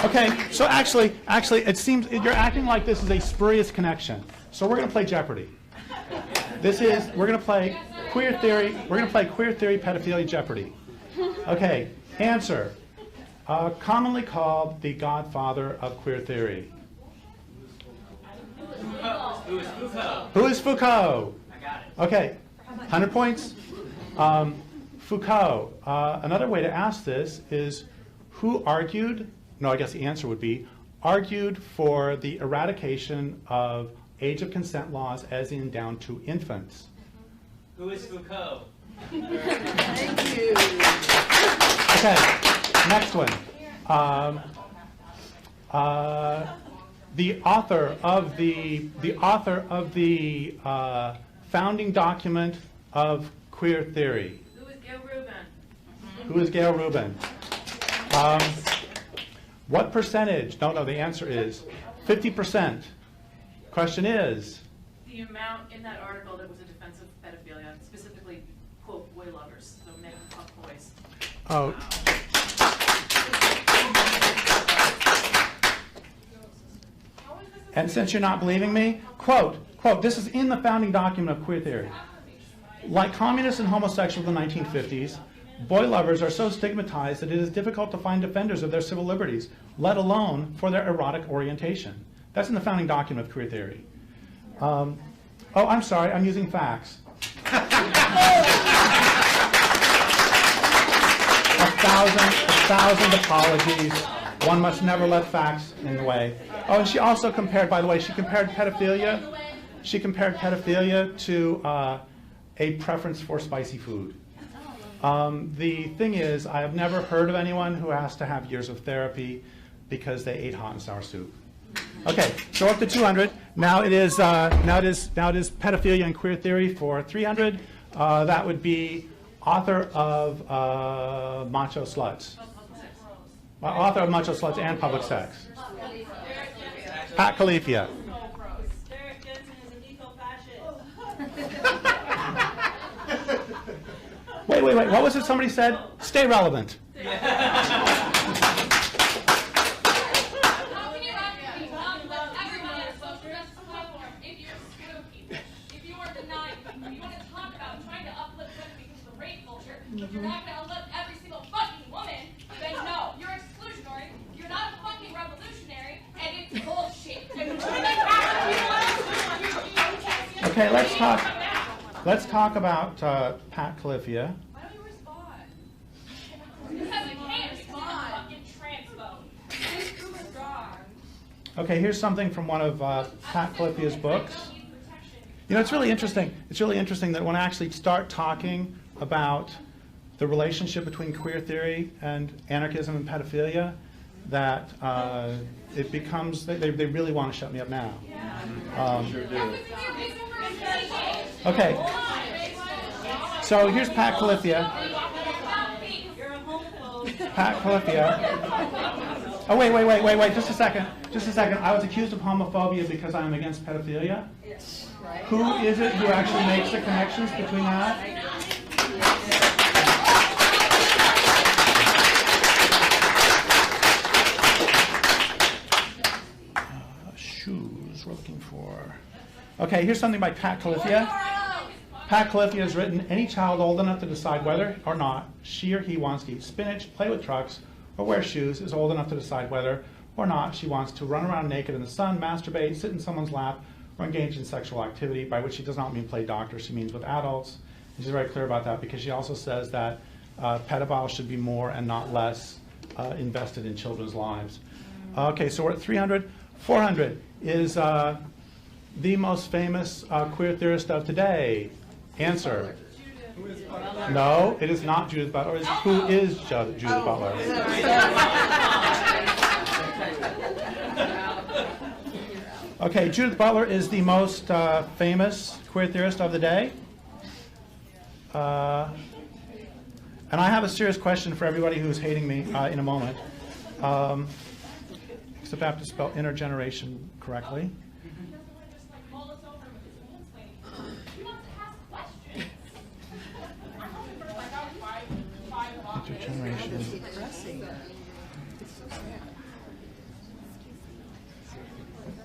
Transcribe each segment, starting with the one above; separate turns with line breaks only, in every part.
Okay, so actually, it seems you're acting like this is a spurious connection. So we're going to play Jeopardy. We're going to play queer theory. We're going to play queer theory pedophilia Jeopardy. Okay, answer. Commonly called the godfather of queer theory.
Who is Foucault?
Who is Foucault?
I got it.
Okay, 100 points. Foucault. Another way to ask this is who argued, no, I guess the answer would be, argued for the eradication of age of consent laws as in down to infants.
Who is Foucault?
Thank you.
Okay, next one. The author of the founding document of queer theory.
Who is Gail Rubin?
Who is Gail Rubin? What percentage? No, the answer is 50%. Question is?
The amount in that article that was a defense of pedophilia, specifically, quote, boy lovers, so men who fuck boys.
Oh. And since you're not believing me, quote, this is in the founding document of queer theory. Like communists and homosexuals in the 1950s, boy lovers are so stigmatized that it is difficult to find defenders of their civil liberties, let alone for their erotic orientation. That's in the founding document of queer theory. Oh, I'm sorry, I'm using facts. A thousand apologies. One must never let facts in the way. Oh, and she also compared, by the way, she compared pedophilia to a preference for spicy food. The thing is, I have never heard of anyone who has to have years of therapy because they ate hot and sour soup. Okay, so up to 200. Now it is pedophilia and queer theory for 300. That would be author of Macho Sluts. Author of Macho Sluts and Public Sex. Pat Califia. Wait. What was it somebody said? Stay relevant.
If you're not going to uplift every single fucking woman, then no, you're exclusionary, you're not a fucking revolutionary, and it's bullshit.
Okay, let's talk about Pat Califia.
Why don't you respond? Because you can't respond. Fucking transphobe.
Okay, here's something from one of Pat Califia's books. You know, it's really interesting. It's really interesting that when I actually start talking about the relationship between queer theory and anarchism and pedophilia, that it becomes, they really want to shut me up now. Okay, so here's Pat Califia. Pat Califia. Oh, wait, just a second. I was accused of homophobia because I'm against pedophilia. Who is it who actually makes the connections between that? Shoes we're looking for. Okay, here's something by Pat Califia. Pat Califia has written, any child old enough to decide whether or not she or he wants to eat spinach, play with trucks, or wear shoes is old enough to decide whether or not she wants to run around naked in the sun, masturbate, sit in someone's lap, or engage in sexual activity, by which she does not mean play doctor, she means with adults. And she's very clear about that because she also says that pedophiles should be more and not less invested in children's lives. Okay, so we're at 300. 400 is the most famous queer theorist of today. Answer. No, it is not Judith Butler. It's who is Judith Butler? Okay, Judith Butler is the most famous queer theorist of the day. And I have a serious question for everybody who's hating me in a moment. Except I have to spell intergeneration correctly. Intergeneration.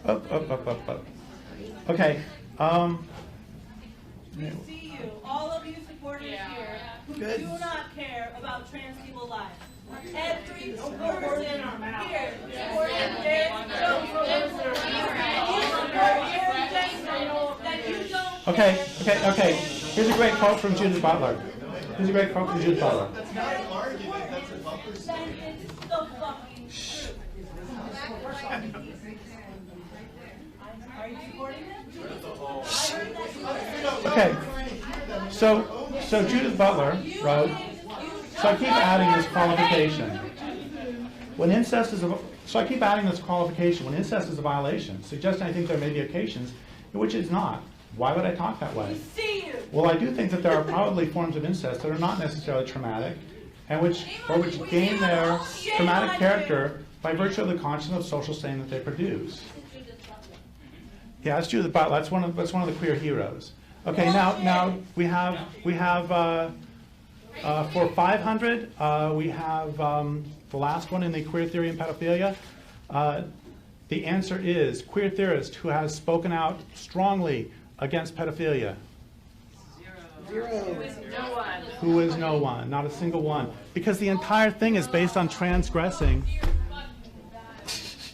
Up. Okay.
We see you, all of you supporters here, who do not care about trans people's lives. Every person here supports that you don't.
Okay. Here's a great quote from Judith Butler.
Then it's the fucking truth. Are you supporting him?
Okay. So Judith Butler wrote, so I keep adding this qualification. When incest is a violation, suggesting I think there may be occasions in which it's not. Why would I talk that way?
See you.
Well, I do think that there are probably forms of incest that are not necessarily traumatic, and which gain their traumatic character by virtue of the conscience of social stain that they produce. Yeah, that's Judith Butler. That's one of the queer heroes. Okay, now we have for 500 we have the last one in the queer theory and pedophilia. The answer is queer theorist who has spoken out strongly against pedophilia.
Zero. Who is no one.
Who is no one, not a single one. Because the entire thing is based on transgressing.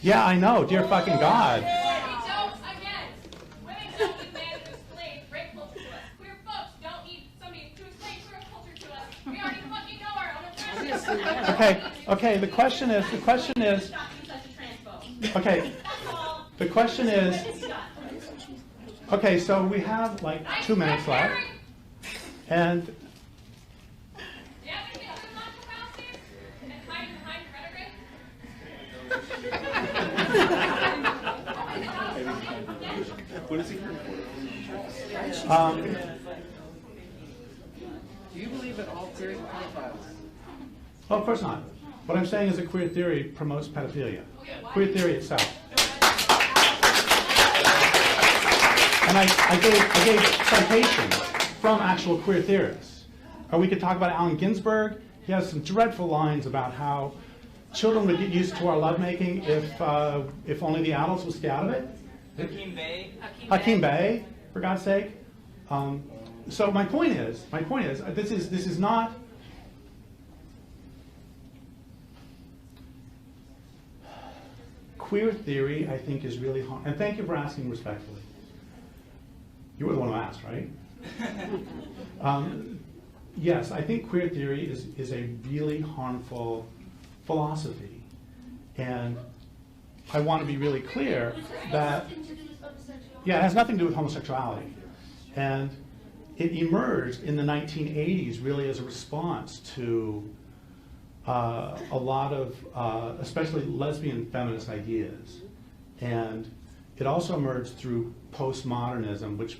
Yeah, I know, dear fucking God. Okay, the question is, okay, so we have like 2 minutes left, and
What is he here for? Do you believe that all queers are pedophiles?
well, of course not. What I'm saying is that queer theory promotes pedophilia. Queer theory itself. And I gave citations from actual queer theorists. Or we could talk about Allen Ginsberg. He has some dreadful lines about how children would get used to our lovemaking if only the adults would stay out of it. Hakim Bey, for God's sake. So my point is, this is not. Queer theory, I think, is really hard. And thank you for asking respectfully. You were the one who asked, right? Yes, I think queer theory is a really harmful philosophy. And I want to be really clear that, yeah, it has nothing to do with homosexuality. And it emerged in the 1980s really as a response to a lot of, especially lesbian feminist ideas. And it also emerged through postmodernism, which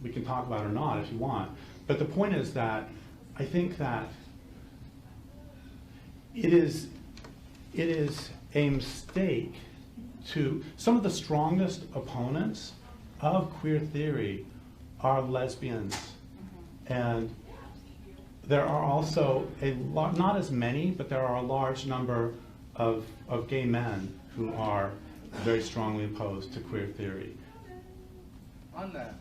we can talk about or not if you want. But the point is that I think that it is a mistake to, some of the strongest opponents of queer theory are lesbians. And there are also not as many, but there are a large number of gay men who are very strongly opposed to queer theory.
On that,